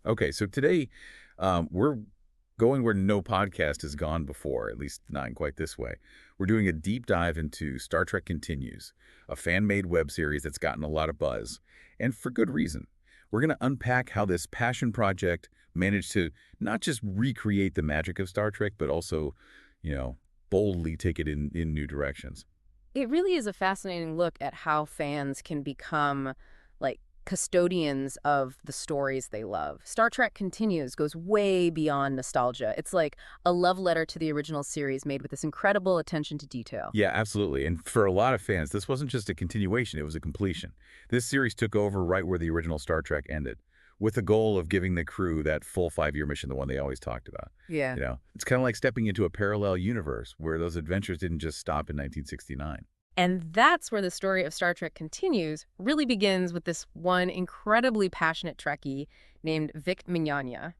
Okay, so today we're going where no podcast has gone before, at least not in quite this way. We're doing a deep dive into Star Trek Continues, a fan-made web series that's gotten a lot of buzz, and for good reason. We're going to unpack how this passion project managed to not just recreate the magic of Star Trek, but also, you know, boldly take it in new directions. It really is a fascinating look at how fans can become, like, custodians of the stories they love. Star Trek Continues goes way beyond nostalgia. It's like a love letter to the original series made with this incredible attention to detail. Yeah, absolutely. And for a lot of fans, this wasn't just a continuation, it was a completion. This series took over right where the original Star Trek ended, with the goal of giving the crew that full 5-year mission, the one they always talked about. Yeah. It's kind of like stepping into a parallel universe where those adventures didn't just stop in 1969. And that's where the story of Star Trek Continues really begins with this one incredibly passionate Trekkie named Vic Mignogna.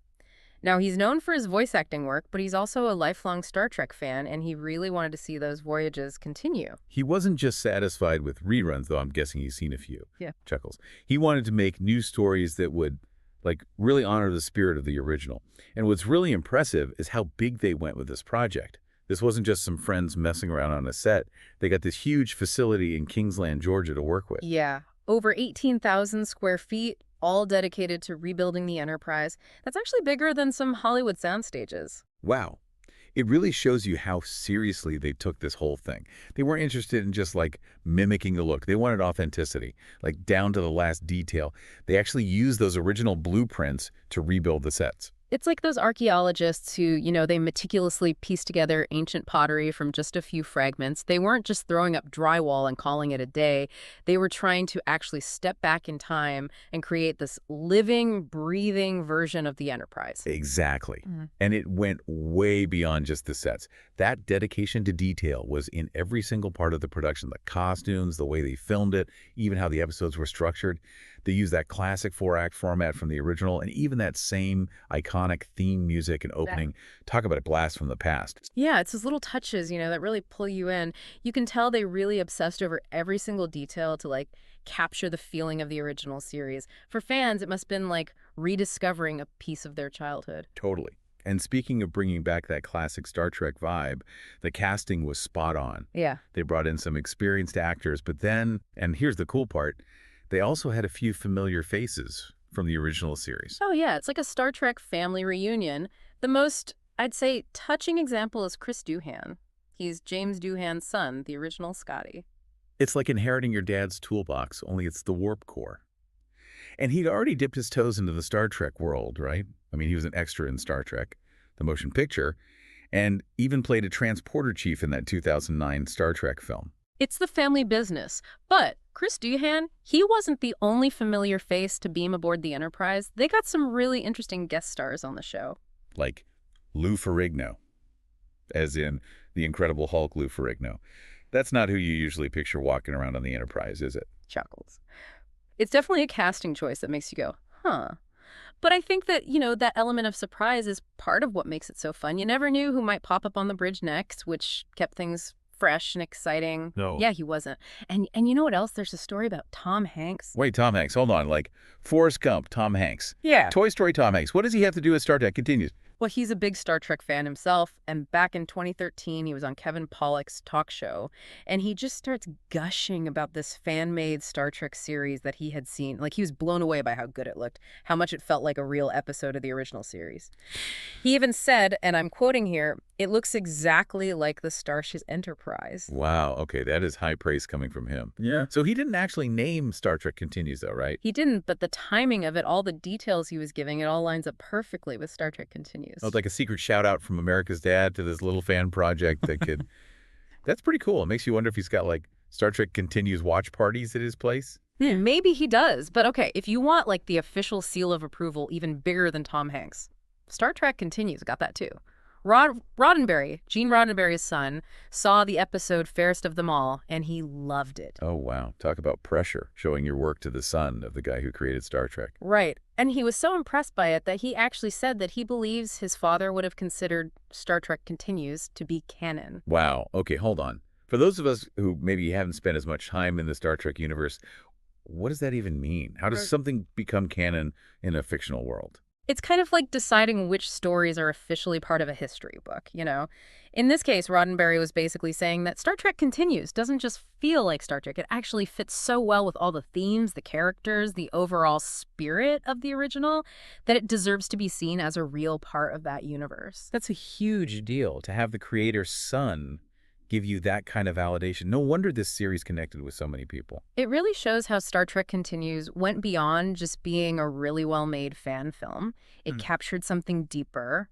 Now, he's known for his voice acting work, but he's also a lifelong Star Trek fan, and he really wanted to see those voyages continue. He wasn't just satisfied with reruns, though I'm guessing he's seen a few. Yeah. Chuckles. He wanted to make new stories that would, like, really honor the spirit of the original. And what's really impressive is how big they went with this project. This wasn't just some friends messing around on a set. They got this huge facility in Kingsland, Georgia to work with. Yeah, over 18,000 square feet, all dedicated to rebuilding the Enterprise. That's actually bigger than some Hollywood sound stages. Wow. It really shows you how seriously they took this whole thing. They weren't interested in just like mimicking the look. They wanted authenticity, like down to the last detail. They actually used those original blueprints to rebuild the sets. It's like those archaeologists who, they meticulously piece together ancient pottery from just a few fragments. They weren't just throwing up drywall and calling it a day. They were trying to actually step back in time and create this living, breathing version of the Enterprise. Exactly. Mhm. And it went way beyond just the sets. That dedication to detail was in every single part of the production, the costumes, the way they filmed it, even how the episodes were structured. They used that classic 4-act format from the original and even that same iconic theme music and opening. Talk about a blast from the past. Yeah, it's those little touches, that really pull you in. You can tell they really obsessed over every single detail to like capture the feeling of the original series. For fans, it must have been like rediscovering a piece of their childhood. Totally. And speaking of bringing back that classic Star Trek vibe, the casting was spot on. Yeah. They brought in some experienced actors, but then, and here's the cool part, they also had a few familiar faces from the original series. Oh, yeah, it's like a Star Trek family reunion. The most, I'd say, touching example is Chris Doohan. He's James Doohan's son, the original Scotty. It's like inheriting your dad's toolbox, only it's the warp core. And he'd already dipped his toes into the Star Trek world, right? I mean, he was an extra in Star Trek, the motion picture, and even played a transporter chief in that 2009 Star Trek film. It's the family business. But Chris Doohan, he wasn't the only familiar face to beam aboard the Enterprise. They got some really interesting guest stars on the show. Like Lou Ferrigno, as in the Incredible Hulk Lou Ferrigno. That's not who you usually picture walking around on the Enterprise, is it? Chuckles. It's definitely a casting choice that makes you go, huh. But I think that, that element of surprise is part of what makes it so fun. You never knew who might pop up on the bridge next, which kept things fresh and exciting. No. Yeah, he wasn't. And you know what else? There's a story about Tom Hanks. Wait, Tom Hanks, hold on. Like Forrest Gump, Tom Hanks. Yeah. Toy Story, Tom Hanks. What does he have to do with Star Trek? Continues. Well, he's a big Star Trek fan himself, and back in 2013, he was on Kevin Pollak's talk show, and he just starts gushing about this fan-made Star Trek series that he had seen. Like, he was blown away by how good it looked, how much it felt like a real episode of the original series. He even said, and I'm quoting here, "It looks exactly like the Starship Enterprise." Wow, okay, that is high praise coming from him. Yeah. So he didn't actually name Star Trek Continues, though, right? He didn't, but the timing of it, all the details he was giving, it all lines up perfectly with Star Trek Continues. Oh, it's like a secret shout out from America's Dad to this little fan project that could. That's pretty cool. It makes you wonder if he's got like Star Trek Continues watch parties at his place. Maybe he does, but okay, if you want like the official seal of approval even bigger than Tom Hanks, Star Trek Continues got that too. Roddenberry, Gene Roddenberry's son, saw the episode Fairest of Them All, and he loved it. Oh, wow. Talk about pressure, showing your work to the son of the guy who created Star Trek. Right. And he was so impressed by it that he actually said that he believes his father would have considered Star Trek Continues to be canon. Wow. Okay, hold on. For those of us who maybe haven't spent as much time in the Star Trek universe, what does that even mean? How does something become canon in a fictional world? It's kind of like deciding which stories are officially part of a history book, you know? In this case, Roddenberry was basically saying that Star Trek Continues doesn't just feel like Star Trek. It actually fits so well with all the themes, the characters, the overall spirit of the original, that it deserves to be seen as a real part of that universe. That's a huge deal to have the creator's son give you that kind of validation. No wonder this series connected with so many people. It really shows how Star Trek Continues went beyond just being a really well-made fan film. It Hmm. captured something deeper,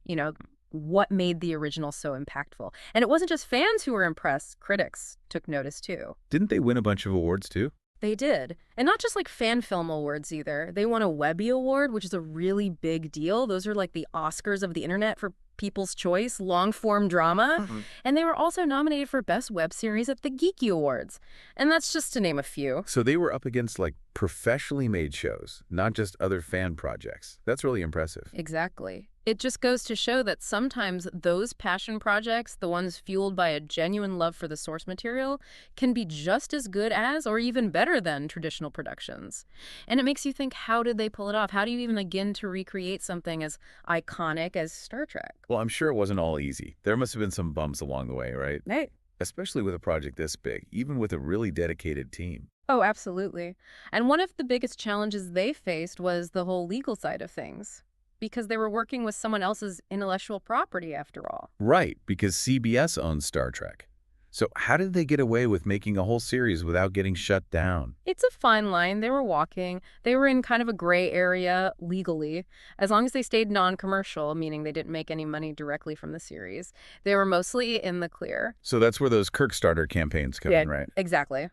what made the original so impactful. And it wasn't just fans who were impressed, critics took notice too. Didn't they win a bunch of awards too? They did. And not just like fan film awards either. They won a Webby Award, which is a really big deal. Those are like the Oscars of the internet for People's Choice, long-form drama. And they were also nominated for Best Web Series at the Geeky Awards. And that's just to name a few. So they were up against like professionally made shows, not just other fan projects. That's really impressive. Exactly. It just goes to show that sometimes those passion projects, the ones fueled by a genuine love for the source material, can be just as good as or even better than traditional productions. And it makes you think, how did they pull it off? How do you even begin to recreate something as iconic as Star Trek? Well, I'm sure it wasn't all easy. There must have been some bumps along the way, right? Right. Especially with a project this big, even with a really dedicated team. Oh, absolutely. And one of the biggest challenges they faced was the whole legal side of things, because they were working with someone else's intellectual property after all. Right, because CBS owns Star Trek. So how did they get away with making a whole series without getting shut down? It's a fine line they were walking. They were in kind of a gray area legally. As long as they stayed non-commercial, meaning they didn't make any money directly from the series, they were mostly in the clear. So that's where those Kirkstarter campaigns come in, right? Exactly.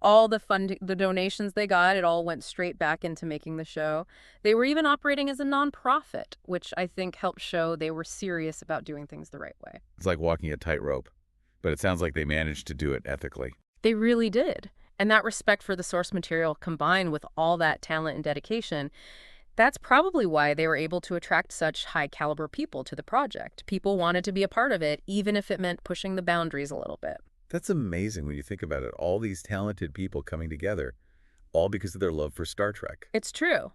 All the donations they got, it all went straight back into making the show. They were even operating as a nonprofit, which I think helped show they were serious about doing things the right way. It's like walking a tightrope, but it sounds like they managed to do it ethically. They really did. And that respect for the source material combined with all that talent and dedication, that's probably why they were able to attract such high caliber people to the project. People wanted to be a part of it, even if it meant pushing the boundaries a little bit. That's amazing when you think about it. All these talented people coming together, all because of their love for Star Trek. It's true.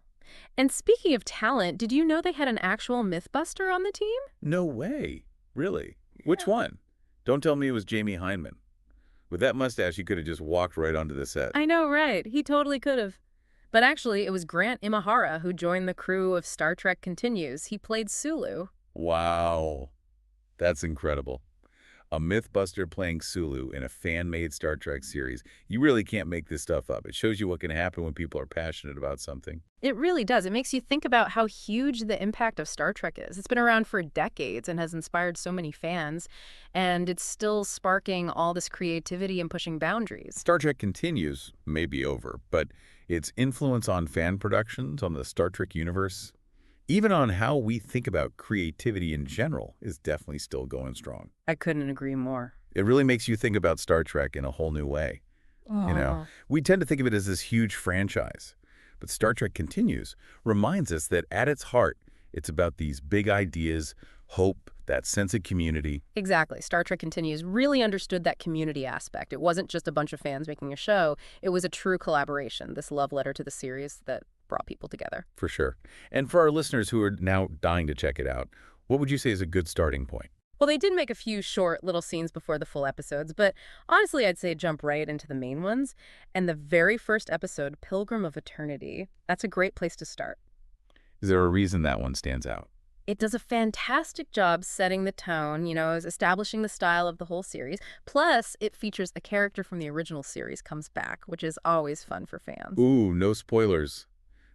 And speaking of talent, did you know they had an actual Mythbuster on the team? No way. Really? Which one? Don't tell me it was Jamie Hyneman. With that mustache, he could have just walked right onto the set. I know, right? He totally could have. But actually, it was Grant Imahara who joined the crew of Star Trek Continues. He played Sulu. Wow. That's incredible. A Mythbuster playing Sulu in a fan-made Star Trek series. You really can't make this stuff up. It shows you what can happen when people are passionate about something. It really does. It makes you think about how huge the impact of Star Trek is. It's been around for decades and has inspired so many fans, and it's still sparking all this creativity and pushing boundaries. Star Trek Continues may be over, but its influence on fan productions, on the Star Trek universe, even on how we think about creativity in general, is definitely still going strong. I couldn't agree more. It really makes you think about Star Trek in a whole new way. We tend to think of it as this huge franchise, but Star Trek Continues reminds us that at its heart, it's about these big ideas, hope, that sense of community. Exactly. Star Trek Continues really understood that community aspect. It wasn't just a bunch of fans making a show. It was a true collaboration, this love letter to the series that brought people together. For sure. And for our listeners who are now dying to check it out, what would you say is a good starting point? Well, they did make a few short little scenes before the full episodes, but honestly, I'd say jump right into the main ones. And the very first episode, Pilgrim of Eternity, that's a great place to start. Is there a reason that one stands out? It does a fantastic job setting the tone, establishing the style of the whole series. Plus, it features a character from the original series comes back, which is always fun for fans. Ooh, no spoilers.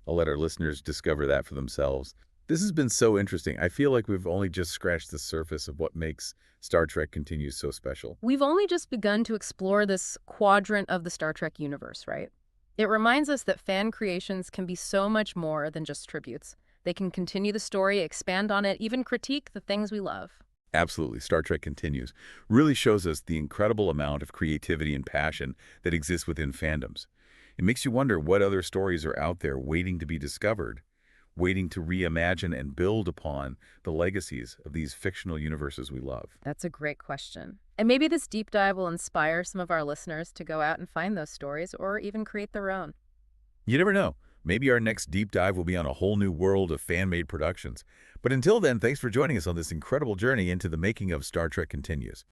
I'll let our listeners discover that for themselves. This has been so interesting. I feel like we've only just scratched the surface of what makes Star Trek Continues so special. We've only just begun to explore this quadrant of the Star Trek universe, right? It reminds us that fan creations can be so much more than just tributes. They can continue the story, expand on it, even critique the things we love. Absolutely. Star Trek Continues really shows us the incredible amount of creativity and passion that exists within fandoms. It makes you wonder what other stories are out there waiting to be discovered, waiting to reimagine and build upon the legacies of these fictional universes we love. That's a great question. And maybe this deep dive will inspire some of our listeners to go out and find those stories or even create their own. You never know. Maybe our next deep dive will be on a whole new world of fan-made productions. But until then, thanks for joining us on this incredible journey into the making of Star Trek Continues.